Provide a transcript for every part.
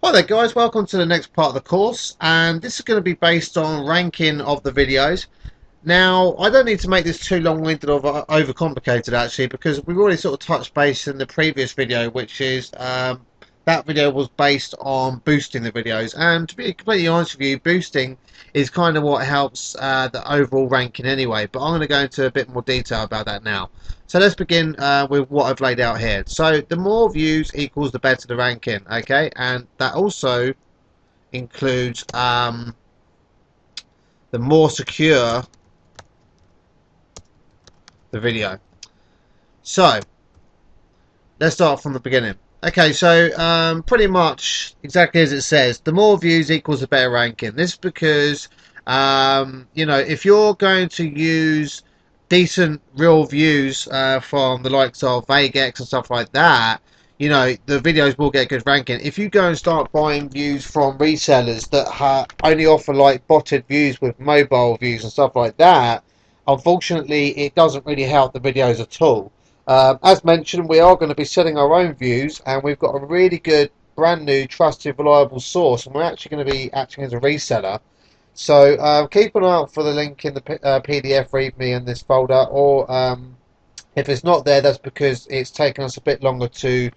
Hi there guys, welcome to the next part of the course, and this is going to be based on ranking of the videos. Now, I don't need to make this too long-winded or overcomplicated actually, because we've already sort of touched base in the previous video, which is that video was based on boosting the videos, and to be completely honest with you, boosting is kind of what helps the overall ranking anyway, but I'm going to go into a bit more detail about that now. So let's begin with what I've laid out here. So the more views equals the better the ranking, okay, and that also includes the more secure the video. So let's start from the beginning. Okay, so pretty much exactly as it says, the more views equals the better ranking. This is because you know, if you're going to use decent real views from the likes of Vegex and stuff like that, you know, the videos will get good ranking. If you go and start buying views from resellers that only offer like botted views with mobile views and stuff like that, unfortunately it doesn't really help the videos at all. As mentioned, we are going to be setting our own views, and we've got a really good brand new trusted reliable source, and we're actually going to be acting as a reseller. So keep an eye out for the link in the PDF README in this folder, or if it's not there, that's because it's taken us a bit longer to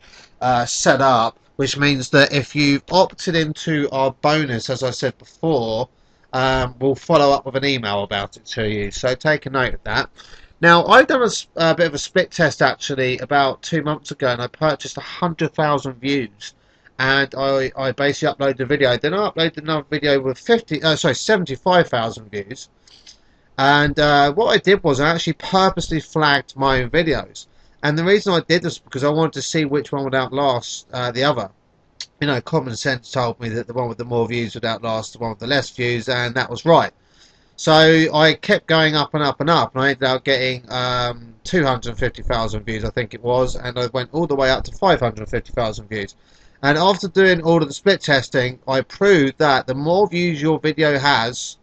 set up, which means that if you've opted into our bonus, as I said before, we'll follow up with an email about it to you. So take a note of that. Now, I've done a bit of a split test actually about 2 months ago, and I purchased 100,000 views. And I basically uploaded the video. Then I uploaded another video with 75,000 views. And what I did was I actually purposely flagged my own videos. And the reason I did this is because I wanted to see which one would outlast the other. You know, common sense told me that the one with the more views would outlast the one with the less views, and that was right. So I kept going up and up and up, and I ended up getting 250,000 views, I think it was, and I went all the way up to 550,000 views. And after doing all of the split testing, I proved that the more views your video has,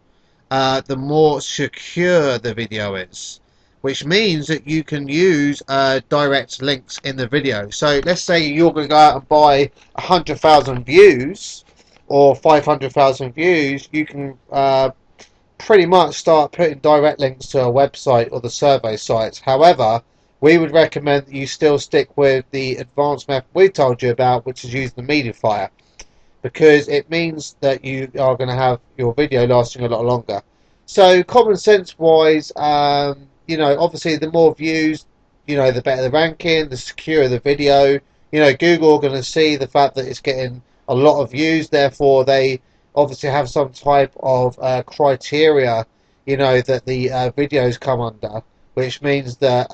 the more secure the video is, which means that you can use direct links in the video. So let's say you're going to go out and buy 100,000 views or 500,000 views, you can pretty much start putting direct links to a website or the survey sites. However, we would recommend that you still stick with the advanced method we told you about, which is using the Mediafire, because it means that you are going to have your video lasting a lot longer. So common sense wise, you know, obviously the more views, you know, the better the ranking, the secure the video. You know, Google are going to see the fact that it's getting a lot of views, therefore they obviously have some type of criteria, you know, that the videos come under, which means that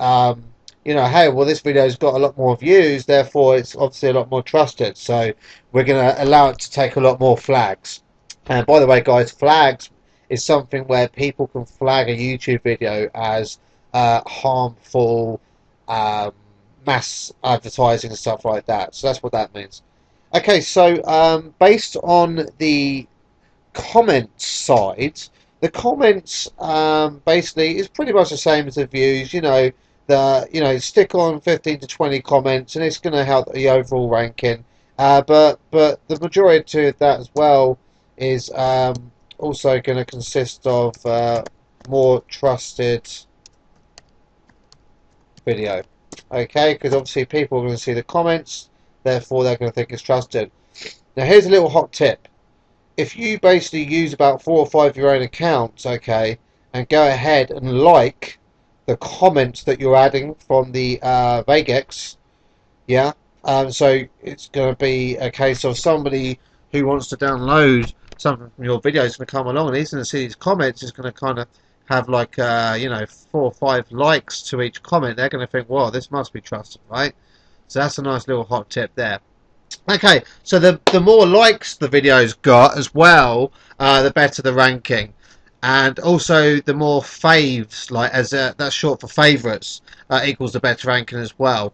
you know, hey, well, this video's got a lot more views, therefore it's obviously a lot more trusted, so we're going to allow it to take a lot more flags. And by the way, guys, flags is something where people can flag a YouTube video as harmful, mass advertising and stuff like that. So that's what that means. Okay, so based on the comments side, the comments basically is pretty much the same as the views. You know, stick on 15 to 20 comments, and it's going to help the overall ranking. But the majority of that as well is also going to consist of more trusted video. Okay, because obviously people are going to see the comments, therefore they're going to think it's trusted. Now here's a little hot tip. If you basically use about 4 or 5 of your own accounts, okay, and go ahead and like the comments that you're adding from the Vegex, yeah, so it's going to be a case of somebody who wants to download something from your video is going to come along, and he's going to see these comments, is going to kind of have like you know, 4 or 5 likes to each comment. They're going to think, well, this must be trusted, right? So that's a nice little hot tip there. Okay, so the more likes the video's got as well, the better the ranking, and also the more faves, like as that's short for favourites, equals the better ranking as well.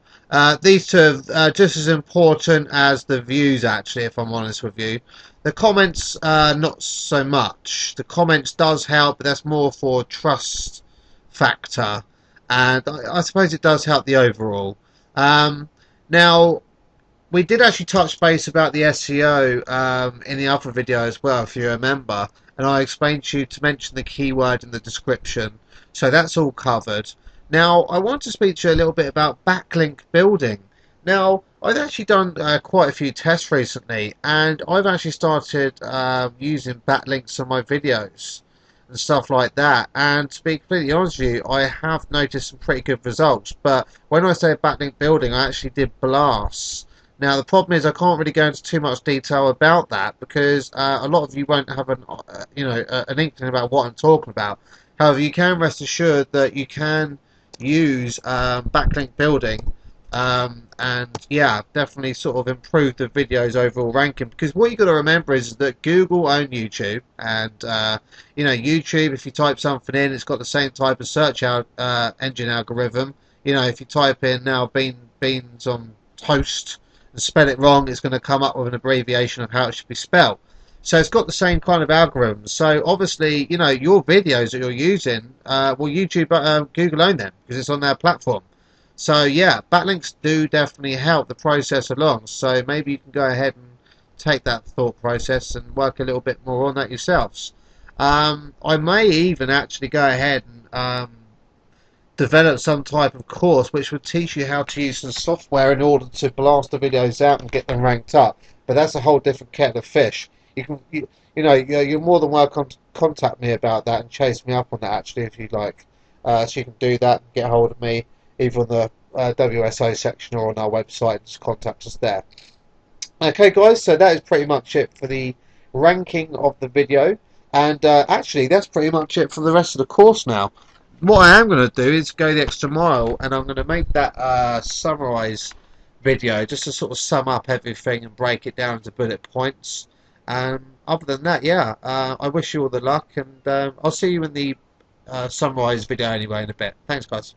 These two are just as important as the views, actually, if I'm honest with you. The comments, not so much. The comments does help, but that's more for trust factor, and I suppose it does help the overall. Now, we did actually touch base about the SEO in the other video as well, if you remember, and I explained to you to mention the keyword in the description, so that's all covered. Now, I want to speak to you a little bit about backlink building. Now, I've actually done quite a few tests recently, and I've actually started using backlinks on my videos and stuff like that. And to be completely honest with you, I have noticed some pretty good results. But when I say backlink building, I actually did blasts. Now, the problem is I can't really go into too much detail about that because a lot of you won't have an inkling about what I'm talking about. However, you can rest assured that you can use backlink building and yeah, definitely sort of improve the video's overall ranking, because what you got to remember is that Google own YouTube, and YouTube, if you type something in, it's got the same type of search engine algorithm. If you type in now beans on toast and spell it wrong, it's going to come up with an abbreviation of how it should be spelled. So it's got the same kind of algorithms. So obviously, your videos that you're using, YouTube, Google own them because it's on their platform. So yeah, backlinks do definitely help the process along. So maybe you can go ahead and take that thought process and work a little bit more on that yourselves. I may even actually go ahead and develop some type of course which would teach you how to use some software in order to blast the videos out and get them ranked up. But that's a whole different kettle of fish. You're more than welcome to contact me about that and chase me up on that actually if you'd like. So you can do that and get hold of me either on the WSO section or on our website. Just contact us there. Okay, guys, so that is pretty much it for the ranking of the video, and actually that's pretty much it for the rest of the course now. What I am going to do is go the extra mile, and I'm going to make that summarize video just to sort of sum up everything and break it down into bullet points. Other than that, yeah, I wish you all the luck, and I'll see you in the summarize video anyway in a bit. Thanks, guys.